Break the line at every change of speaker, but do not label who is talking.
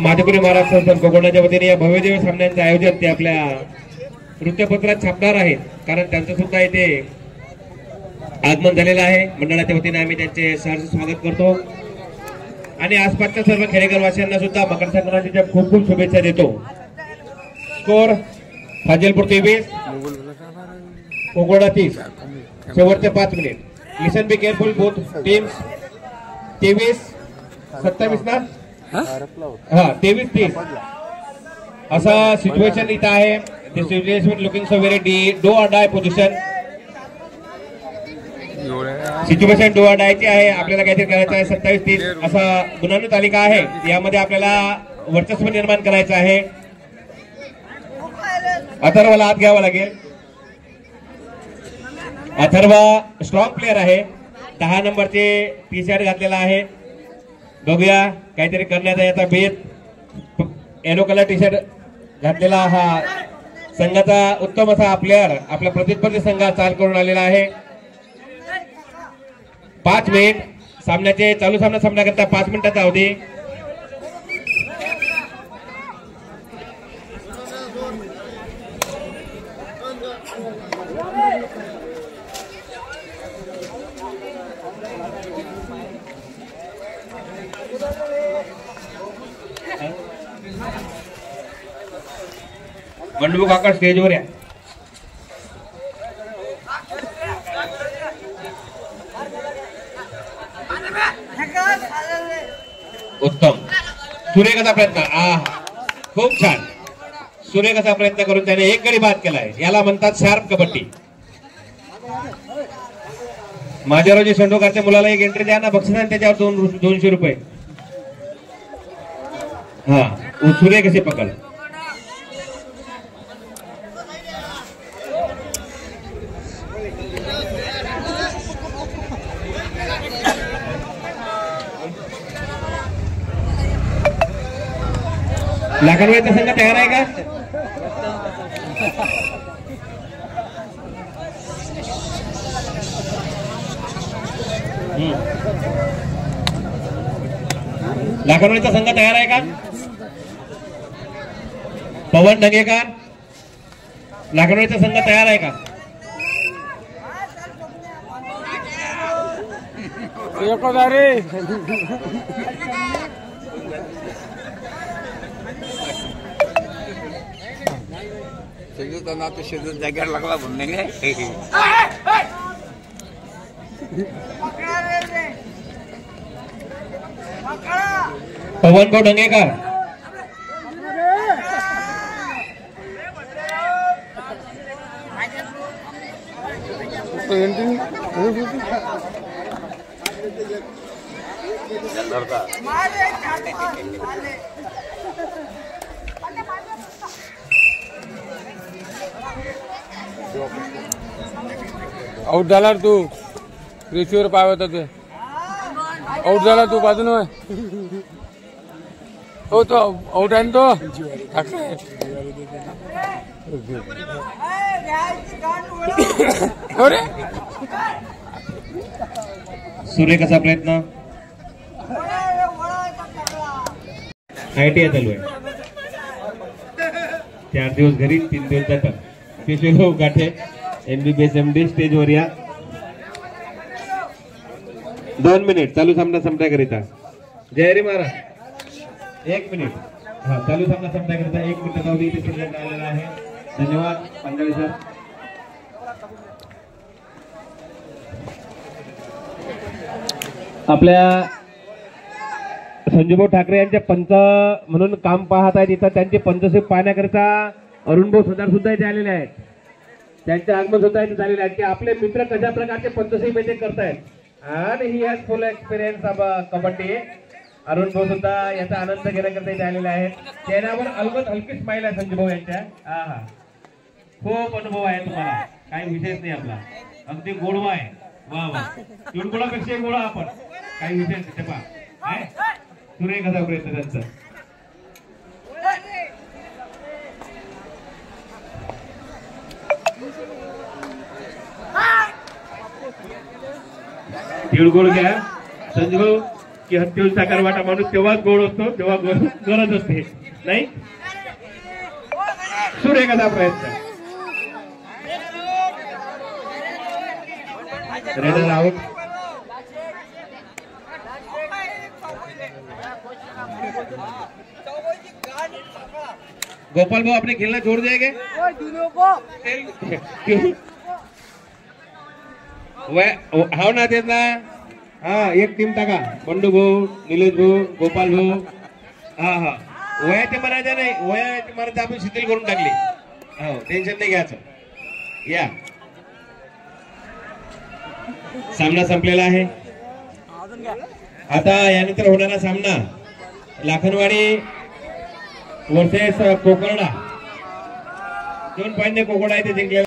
माधुपुरी महाराज संस्थान कोकणाच्या वतीने या भव्यदेव सामन्यांचे आयोजन ते आपल्या वृत्तपत्रात छापणार आहेत, कारण त्यांचं सुद्धा इथे आगमन झालेलं आहे. मंडळाच्या वतीने आम्ही त्यांचे सहर्ष स्वागत करतो आणि आसपासच्या सर्व खेडेकर वासियांना सुद्धा मकर संक्रांतीच्या खूप खूप शुभेच्छा देतो. स्कोर फाजलपूर 23 कोकणा 30. शेवटचे 5 मिनिट. Listen be careful both teams. 23-27 ना, हा 23-30 असा सिच्युएशन इथं आहे. This situation looking so very do or die position. Situation do और डायची आहे. आपल्याला काहीतरी करायचं आहे. 27-30 असा गुणांनी तालिका आहे. यामध्ये आपल्याला वर्चस्व निर्माण करायचं आहे. अथर्वला हात घ्यावा लागेल. अथर्व स्ट्रॉंग प्लेअर आहे. 10 नंबरचे टी शर्ट घातलेला आहे. बघूया काहीतरी करण्याचा याचा बेत. येलो कलर टी शर्ट घातलेला हा संघाचा उत्तम असा प्लेअर आपल्या प्रतिस्पर्धी संघात चाल करून आलेला आहे. 5 मिनिट सामन्याचे चालू सामना संपण्याकरता 5 मिनिटाचा अवधी. मंडू काका स्टेजवर या. उत्तम सुरेख असा प्रयत्न. खूप छान सुरेख असा प्रयत्न करून त्याने एक गडी बाद केलाय. याला म्हणतात शार्प कबड्डी. माझ्यारोजी संडोकारच्या मुलाला एक एंट्री द्या ना, बक्षीस आहे त्याच्यावर 200 रुपये. हा सुरेख असे पकड. लाकडवाडीचा संघ तयार आहे का? लाकडवाडीचा संघ तयार आहे का? पवन ढगेकर, लाकडवाडीचा संघ तयार आहे का?
जाग्यावर लागला म्हणणे.
पवन भाऊ ढंगेकर,
आउट झाला तू. रेषेवर पाय होता ते आउट झाला तू. बाजून हो तो आउट आहे तो.
सुरेख असा प्रयत्न. ITI चालू आहे. 4 दिवस घरी 3 दिवस जातात. पेशवेगाव गाठे MBBS MD स्टेजवर या. 2 मिनिट चालू सामना संपण्याकरिता. जयरी महाराज 1 मिनिट. हा चालू सामना संपण्याकरिता 1 मिनिट अवधी इथे शिल्लक आलेला आहे. धन्यवाद पंजाबी सर. आपल्या संजूभाऊ ठाकरे यांचे पंच म्हणून काम पाहत आहेत. इथं त्यांचे पंचशीप पाहण्याकरिता अरुणभाऊ सदार सुद्धा इथे आलेले आहेत. त्यांचे आगमन सुद्धा इथे झालेले आहेत की आपले मित्र कशा प्रकारचे पंचशीप इथे करतायत. आणि he has full experience of kabaddi. अरुणभाऊ सुद्धा याचा आनंद घेण्याकरिता इथे आलेले आहेत. चेहऱ्यावर अलगद हलकी स्माईल आहे संजूभाऊ यांच्या. खूप अनुभव आहे तुम्हाला, काही विशेष नाही आपला. अगदी गोडवा आहे. वा वा चुडगुळापेक्षा गोळा आपण. काही विशेष नाही. पहा सुरेख असा प्रयत्न त्यांचा. तिळगुळ घ्या संजू. की हत्तीहून साखर वाटा माणूस तेव्हाच गोड असतो, तेव्हा गरज असते नाही. सुरू एखादा प्रयत्न रेडर आउट. गोपाल भाऊ आपने खेलना छोड़ देंगे हाव ना तेच ना. हा एक टीम टाका. बंडू भाऊ, निलेश भाऊ, गोपाल भाऊ. हा हा वयाचे म्हणायचं नाही, वयाचे म्हणायचं आपण शिथिल करून टाकली. हो टेन्शन नाही घ्यायचं. या सामना संपलेला आहे. आता यानंतर होणारा सामना लाखनवाडी वर्सेस कोकर्णा. 2 पॉईंटने कोकर्णा आहे ते जिंकले.